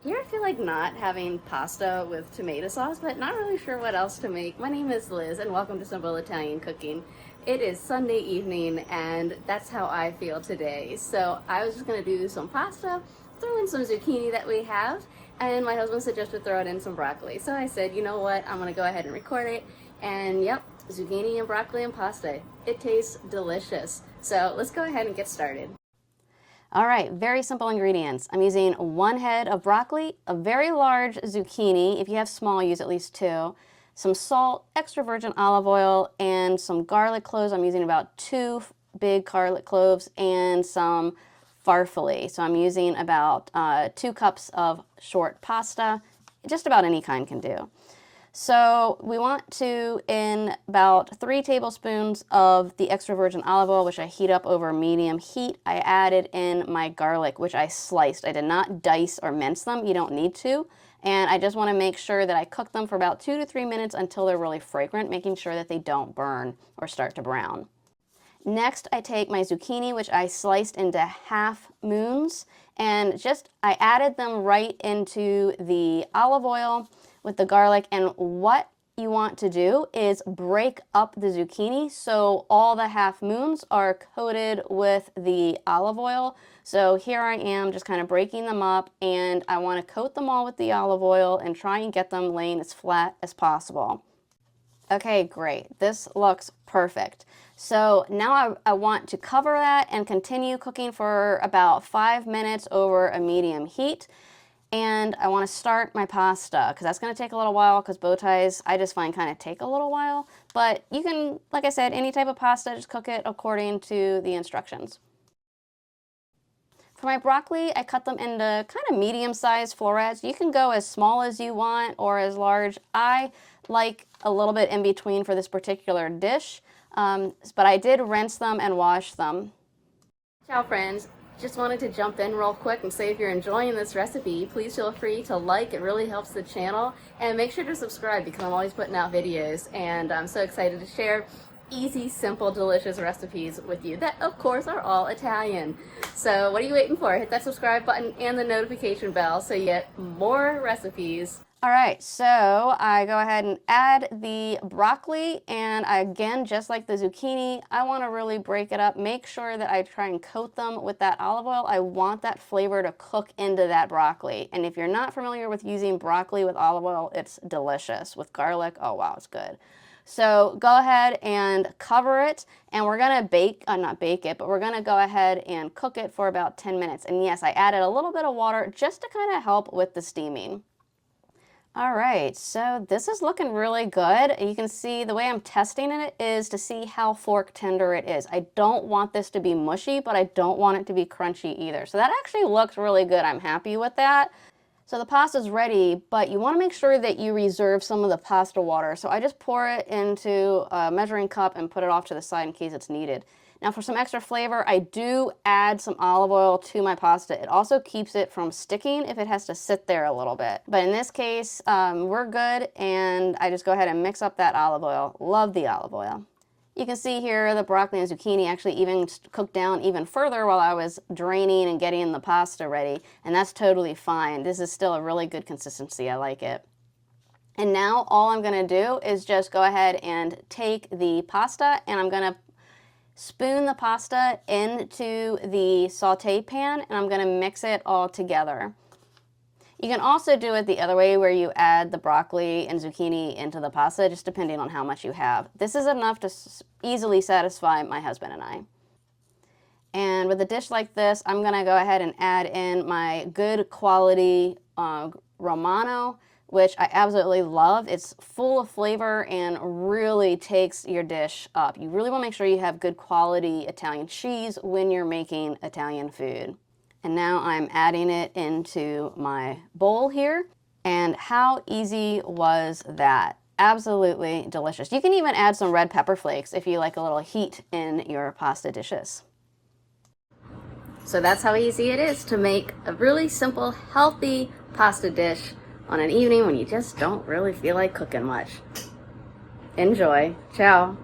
Here I feel like not having pasta with tomato sauce, but not really sure what else to make. My name is Liz and welcome to Simple Italian Cooking. It is Sunday evening and that's how I feel today. So I was just gonna do some pasta, throw in some zucchini that we have, and my husband suggested throw it in some broccoli. So I said, you know what, I'm gonna go ahead and record it. And yep, zucchini and broccoli and pasta. It tastes delicious. So let's go ahead and get started. All right, very simple ingredients. I'm using 1 head of broccoli, a very large zucchini. If you have small, use at least 2. Some salt, extra virgin olive oil, and some garlic cloves. I'm using about 2 big garlic cloves and some farfalle. So I'm using about 2 cups of short pasta. Just about any kind can do. So we want to, in about 3 tablespoons of the extra virgin olive oil, which I heat up over medium heat, I added in my garlic, which I sliced. I did not dice or mince them. You don't need to. And I just want to make sure that I cook them for about 2 to 3 minutes until they're really fragrant, making sure that they don't burn or start to brown. Next, I take my zucchini, which I sliced into half moons, and I added them right into the olive oil with the garlic. And what you want to do is break up the zucchini so all the half moons are coated with the olive oil. So here I am just kind of breaking them up, and I want to coat them all with the olive oil and try and get them laying as flat as possible. Okay, great. This looks perfect. So now I want to cover that and continue cooking for about 5 minutes over a medium heat. And I want to start my pasta because that's going to take a little while, because bow ties I just find kind of take a little while. But you can, like I said, any type of pasta, just cook it according to the instructions. For my broccoli, I cut them into kind of medium-sized florets. You can go as small as you want or as large. I like a little bit in between for this particular dish, but I did rinse them and wash them. Ciao friends, just wanted to jump in real quick and say if you're enjoying this recipe, please feel free to like. It really helps the channel, and make sure to subscribe because I'm always putting out videos, and I'm so excited to share easy, simple, delicious recipes with you that of course are all Italian. So what are you waiting for? Hit that subscribe button and the notification bell so you get more recipes. All right, so I go ahead and add the broccoli, and again, just like the zucchini, I want to really break it up. Make sure that I try and coat them with that olive oil. I want that flavor to cook into that broccoli. And if you're not familiar with using broccoli with olive oil, it's delicious. With garlic, oh wow, it's good. So go ahead and cover it, and we're gonna not bake it, but we're gonna go ahead and cook it for about 10 minutes. And yes, I added a little bit of water just to kind of help with the steaming. All right, so this is looking really good. You can see the way I'm testing it is to see how fork tender it is. I don't want this to be mushy, but I don't want it to be crunchy either. So that actually looks really good. I'm happy with that. So the pasta's ready, but you want to make sure that you reserve some of the pasta water. So I just pour it into a measuring cup and put it off to the side in case it's needed. Now for some extra flavor, I do add some olive oil to my pasta. It also keeps it from sticking if it has to sit there a little bit. But in this case, we're good, and I just go ahead and mix up that olive oil. Love the olive oil. You can see here the broccoli and zucchini actually even cooked down even further while I was draining and getting the pasta ready, and that's totally fine. This is still a really good consistency. I like it. And now all I'm going to do is just go ahead and take the pasta, and I'm going to spoon the pasta into the saute pan, and I'm going to mix it all together. You can also do it the other way, where you add the broccoli and zucchini into the pasta, just depending on how much you have. This is enough to easily satisfy my husband and I. And with a dish like this, I'm going to go ahead and add in my good quality Romano, which I absolutely love. It's full of flavor and really takes your dish up. You really want to make sure you have good quality Italian cheese when you're making Italian food. And now I'm adding it into my bowl here. And how easy was that? Absolutely delicious. You can even add some red pepper flakes if you like a little heat in your pasta dishes. So that's how easy it is to make a really simple, healthy pasta dish on an evening when you just don't really feel like cooking much. Enjoy. Ciao.